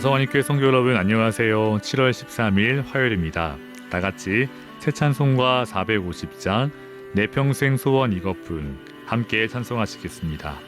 다서원익교회 성도 여러분 안녕하세요. 7월 13일 화요일입니다. 다같이 새 찬송가 450장 내 평생 소원 이것뿐 함께 찬송하시겠습니다.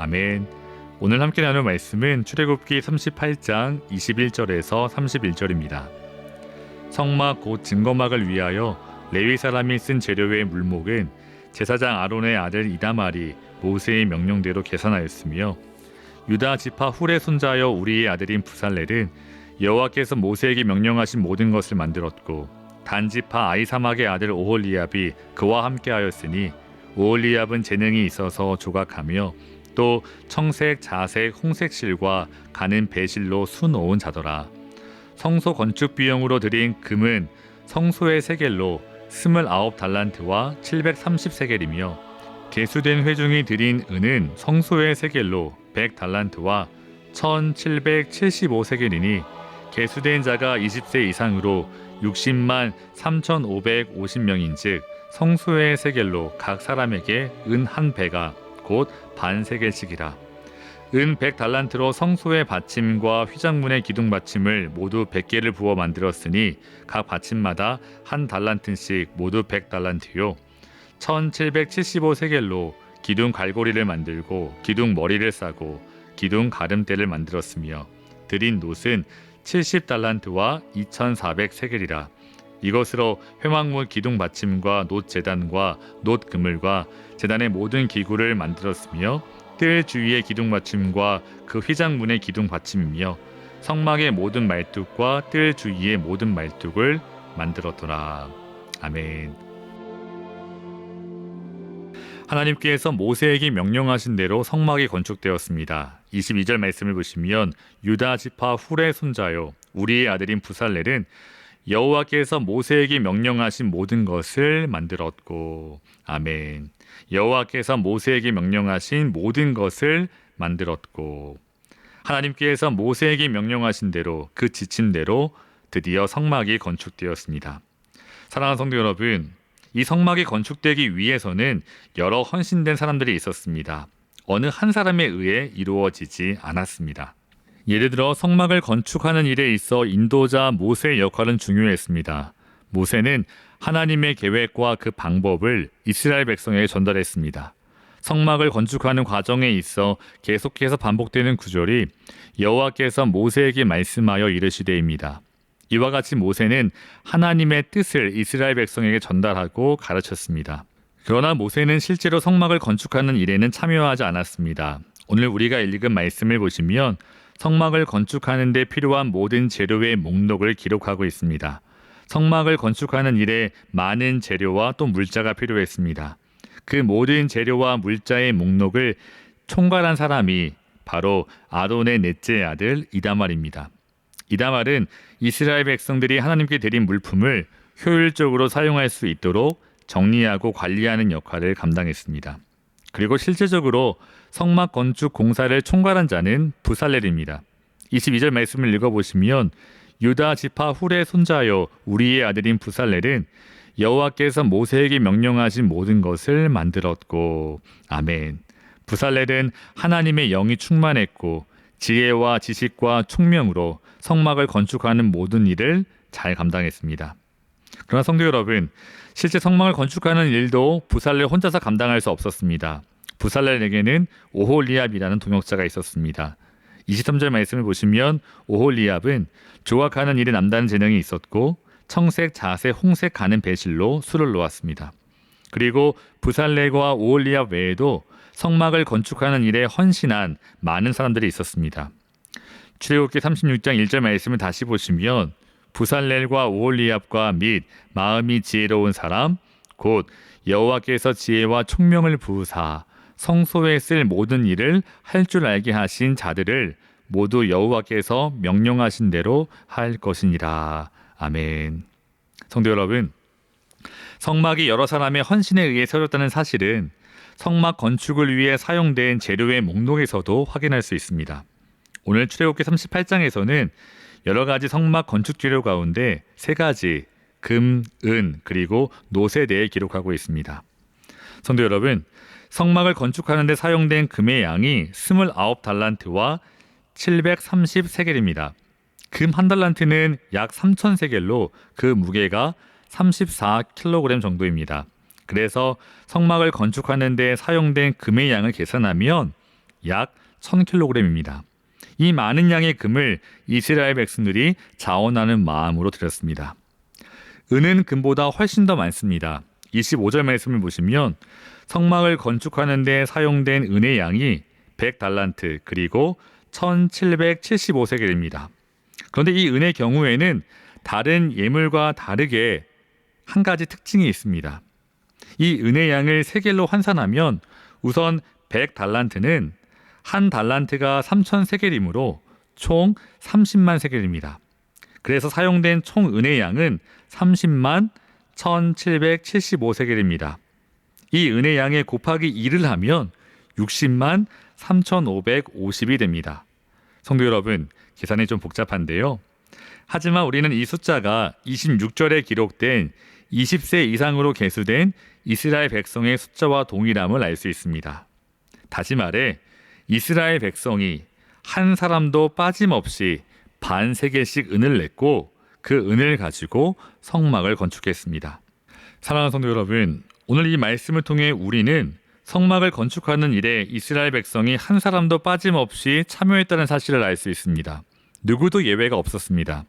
아멘. 오늘 함께 나눌 말씀은 출애굽기 38장 21절에서 31절입니다. 성막 곧 증거막을 위하여 레위 사람이 쓴 재료의 물목은 제사장 아론의 아들 이다말이 모세의 명령대로 계산하였으며 유다 지파 훌의 손자여 우리의 아들인 부살렐은 여호와께서 모세에게 명령하신 모든 것을 만들었고 단 지파 아히사막의 아들 오홀리압이 그와 함께하였으니 오홀리압은 재능이 있어서 조각하며 또 청색, 자색, 홍색 실과 가는 배실로 수놓은 자더라. 성소 건축 비용으로 드린 금은 성소의 세겔로 29달란트와 730세겔이며 계수된 회중이 드린 은은 성소의 세겔로 100달란트와 1775세겔이니 계수된 자가 20세 이상으로 60만 3550명인즉 성소의 세겔로 각 사람에게 은 한 배가 곧 반세겔씩이라. 은 100달란트로 성소의 받침과 휘장문의 기둥 받침을 모두 100개를 부어 만들었으니 각 받침마다 한 달란트씩 모두 100달란트요. 1775세겔로 기둥 갈고리를 만들고 기둥 머리를 싸고 기둥 가름대를 만들었으며 드린 놋은 70달란트와 2400세겔이라. 이것으로 회막문 기둥 받침과 놋 제단과 놋 그물과 제단의 모든 기구를 만들었으며 뜰 주위의 기둥 받침과 그 휘장문의 기둥 받침이며 성막의 모든 말뚝과 뜰 주위의 모든 말뚝을 만들었더라. 아멘. 하나님께서 모세에게 명령하신 대로 성막이 건축되었습니다. 22절 말씀을 보시면 유다 지파 훌의 손자요 우리의 아들인 부살렐은 여호와께서 모세에게 명령하신 모든 것을 만들었고. 아멘. 여호와께서 모세에게 명령하신 모든 것을 만들었고. 하나님께서 모세에게 명령하신 대로 그 지침대로 드디어 성막이 건축되었습니다. 사랑하는 성도 여러분, 이 성막이 건축되기 위해서는 여러 헌신된 사람들이 있었습니다. 어느 한 사람에 의해 이루어지지 않았습니다. 예를 들어 성막을 건축하는 일에 있어 인도자 모세의 역할은 중요했습니다. 모세는 하나님의 계획과 그 방법을 이스라엘 백성에게 전달했습니다. 성막을 건축하는 과정에 있어 계속해서 반복되는 구절이 여호와께서 모세에게 말씀하여 이르시되입니다. 이와 같이 모세는 하나님의 뜻을 이스라엘 백성에게 전달하고 가르쳤습니다. 그러나 모세는 실제로 성막을 건축하는 일에는 참여하지 않았습니다. 오늘 우리가 읽은 말씀을 보시면 성막을 건축하는 데 필요한 모든 재료의 목록을 기록하고 있습니다. 성막을 건축하는 일에 많은 재료와 또 물자가 필요했습니다. 그 모든 재료와 물자의 목록을 총괄한 사람이 바로 아론의 넷째 아들 이다말입니다. 이다말은 이스라엘 백성들이 하나님께 드린 물품을 효율적으로 사용할 수 있도록 정리하고 관리하는 역할을 감당했습니다. 그리고 실제적으로 성막 건축 공사를 총괄한 자는 부살렐입니다. 22절 말씀을 읽어보시면 유다 지파 훌의 손자여 우리의 아들인 부살렐은 여호와께서 모세에게 명령하신 모든 것을 만들었고. 아멘. 부살렐은 하나님의 영이 충만했고 지혜와 지식과 총명으로 성막을 건축하는 모든 일을 잘 감당했습니다. 그러나 성도 여러분, 실제 성막을 건축하는 일도 부살렐 혼자서 감당할 수 없었습니다. 부살렐에게는 오홀리압이라는 동역자가 있었습니다. 23절 말씀을 보시면 오홀리압은 조각하는 일에 남다른 재능이 있었고 청색, 자색, 홍색 가는 배실로 수를 놓았습니다. 그리고 부살렐과 오홀리압 외에도 성막을 건축하는 일에 헌신한 많은 사람들이 있었습니다. 출애굽기 36장 1절 말씀을 다시 보시면 부살렐과 오홀리압과 및 마음이 지혜로운 사람 곧 여호와께서 지혜와 총명을 부으사 성소에 쓸 모든 일을 할 줄 알게 하신 자들을 모두 여호와께서 명령하신 대로 할 것이니라. 아멘. 성도 여러분, 성막이 여러 사람의 헌신에 의해 세워졌다는 사실은 성막 건축을 위해 사용된 재료의 목록에서도 확인할 수 있습니다. 오늘 출애굽기 38장에서는 여러 가지 성막 건축 재료 가운데 3가지 금, 은, 그리고 노에 대해 기록하고 있습니다. 성도 여러분, 성막을 건축하는 데 사용된 금의 양이 29달란트와 730세겔입니다. 금 1달란트는 약 3000세겔로 그 무게가 34kg 정도입니다. 그래서 성막을 건축하는 데 사용된 금의 양을 계산하면 약 1000kg입니다. 이 많은 양의 금을 이스라엘 백성들이 자원하는 마음으로 드렸습니다. 은은 금보다 훨씬 더 많습니다. 25절 말씀을 보시면 성막을 건축하는 데 사용된 은의 양이 100달란트 그리고 1775세겔입니다. 그런데 이 은의 경우에는 다른 예물과 다르게 한 가지 특징이 있습니다. 이 은의 양을 세겔로 환산하면 우선 100달란트는 한 달란트가 3000세겔이므로 총 30만 세겔입니다. 그래서 사용된 총 은의 양은 30만 1775세겔입니다. 이 은의 양에 곱하기 2를 하면 60만 3550이 됩니다. 성도 여러분, 계산이 좀 복잡한데요. 하지만 우리는 이 숫자가 26절에 기록된 20세 이상으로 계수된 이스라엘 백성의 숫자와 동일함을 알 수 있습니다. 다시 말해 이스라엘 백성이 한 사람도 빠짐없이 반 세겔씩 은을 냈고 그 은을 가지고 성막을 건축했습니다. 사랑하는 성도 여러분, 오늘 이 말씀을 통해 우리는 성막을 건축하는 일에 이스라엘 백성이 한 사람도 빠짐없이 참여했다는 사실을 알 수 있습니다. 누구도 예외가 없었습니다.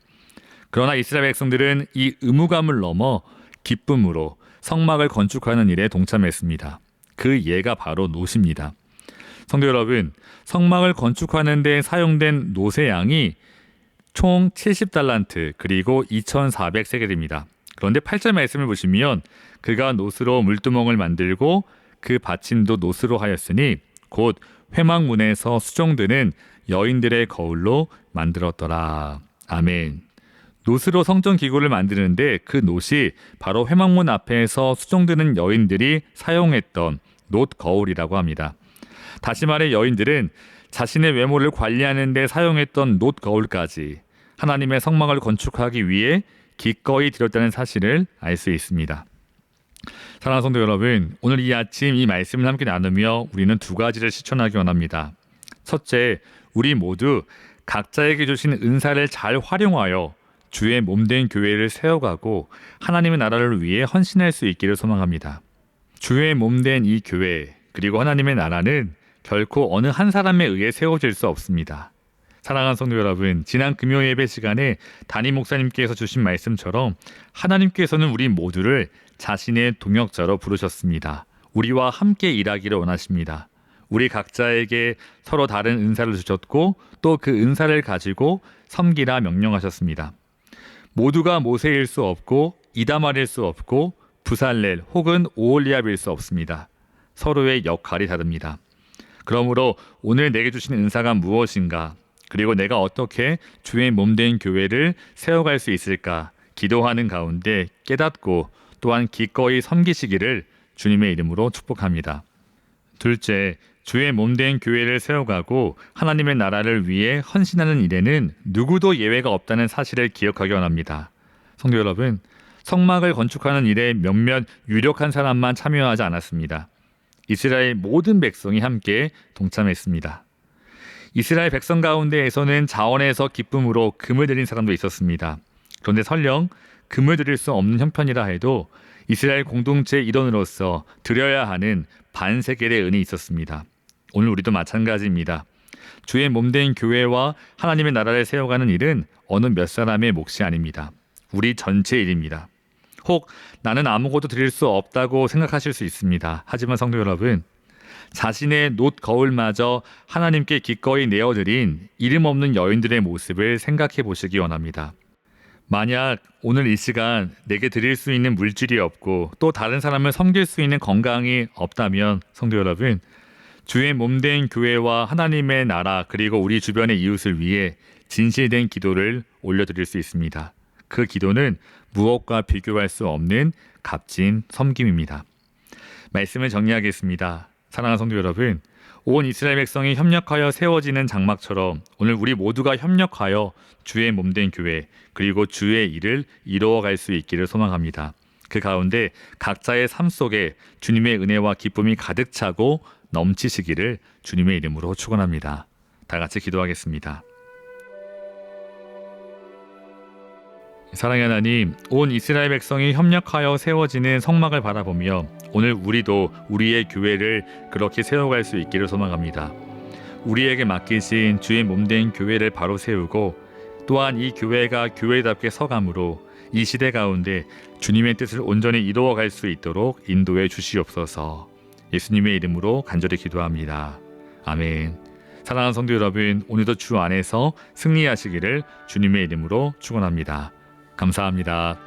그러나 이스라엘 백성들은 이 의무감을 넘어 기쁨으로 성막을 건축하는 일에 동참했습니다. 그 예가 바로 놋입니다. 성도 여러분, 성막을 건축하는 데 사용된 놋의 양이 총 70달란트 그리고 2400세겔입니다. 그런데 8절 말씀을 보시면 그가 놋으로 물두멍을 만들고 그 받침도 놋으로 하였으니 곧 회막문에서 수종드는 여인들의 거울로 만들었더라. 아멘. 놋으로 성전 기구를 만드는데 그 놋이 바로 회막문 앞에서 수종드는 여인들이 사용했던 놋 거울이라고 합니다. 다시 말해 여인들은 자신의 외모를 관리하는 데 사용했던 놋 거울까지 하나님의 성막을 건축하기 위해 기꺼이 드렸다는 사실을 알 수 있습니다. 사랑하는 성도 여러분, 오늘 이 아침 이 말씀을 함께 나누며 우리는 2가지를 실천하기 원합니다. 첫째, 우리 모두 각자에게 주신 은사를 잘 활용하여 주의 몸된 교회를 세워가고 하나님의 나라를 위해 헌신할 수 있기를 소망합니다. 주의 몸된 이 교회, 그리고 하나님의 나라는 결코 어느 한 사람에 의해 세워질 수 없습니다. 사랑하는 성도 여러분, 지난 금요 예배 시간에 담임 목사님께서 주신 말씀처럼 하나님께서는 우리 모두를 자신의 동역자로 부르셨습니다. 우리와 함께 일하기를 원하십니다. 우리 각자에게 서로 다른 은사를 주셨고 또 그 은사를 가지고 섬기라 명령하셨습니다. 모두가 모세일 수 없고 이다말일 수 없고 부살렐 혹은 오홀리압일 수 없습니다. 서로의 역할이 다릅니다. 그러므로 오늘 내게 주신 은사가 무엇인가? 그리고 내가 어떻게 주의 몸된 교회를 세워갈 수 있을까? 기도하는 가운데 깨닫고 또한 기꺼이 섬기시기를 주님의 이름으로 축복합니다. 둘째, 주의 몸된 교회를 세워가고 하나님의 나라를 위해 헌신하는 일에는 누구도 예외가 없다는 사실을 기억하기 원합니다. 성도 여러분, 성막을 건축하는 일에 몇몇 유력한 사람만 참여하지 않았습니다. 이스라엘 모든 백성이 함께 동참했습니다. 이스라엘 백성 가운데에서는 자원에서 기쁨으로 금을 드린 사람도 있었습니다. 그런데 설령 금을 드릴 수 없는 형편이라 해도 이스라엘 공동체의 일원으로서 드려야 하는 반세겔의 은이 있었습니다. 오늘 우리도 마찬가지입니다. 주의 몸된 교회와 하나님의 나라를 세워가는 일은 어느 몇 사람의 몫이 아닙니다. 우리 전체의 일입니다. 혹 나는 아무것도 드릴 수 없다고 생각하실 수 있습니다. 하지만 성도 여러분, 자신의 놋 거울마저 하나님께 기꺼이 내어드린 이름 없는 여인들의 모습을 생각해 보시기 원합니다. 만약 오늘 이 시간 내게 드릴 수 있는 물질이 없고 또 다른 사람을 섬길 수 있는 건강이 없다면 성도 여러분, 주의 몸된 교회와 하나님의 나라 그리고 우리 주변의 이웃을 위해 진실된 기도를 올려드릴 수 있습니다. 그 기도는 무엇과 비교할 수 없는 값진 섬김입니다. 말씀을 정리하겠습니다. 사랑하는 성도 여러분, 온 이스라엘 백성이 협력하여 세워지는 장막처럼 오늘 우리 모두가 협력하여 주의 몸된 교회 그리고 주의 일을 이루어갈 수 있기를 소망합니다. 그 가운데 각자의 삶 속에 주님의 은혜와 기쁨이 가득 차고 넘치시기를 주님의 이름으로 축원합니다. 다 같이 기도하겠습니다. 사랑의 하나님, 온 이스라엘 백성이 협력하여 세워지는 성막을 바라보며 오늘 우리도 우리의 교회를 그렇게 세워갈 수 있기를 소망합니다. 우리에게 맡기신 주의 몸된 교회를 바로 세우고 또한 이 교회가 교회답게 서감으로 이 시대 가운데 주님의 뜻을 온전히 이루어갈 수 있도록 인도해 주시옵소서. 예수님의 이름으로 간절히 기도합니다. 아멘. 사랑하는 성도 여러분, 오늘도 주 안에서 승리하시기를 주님의 이름으로 축원합니다. 감사합니다.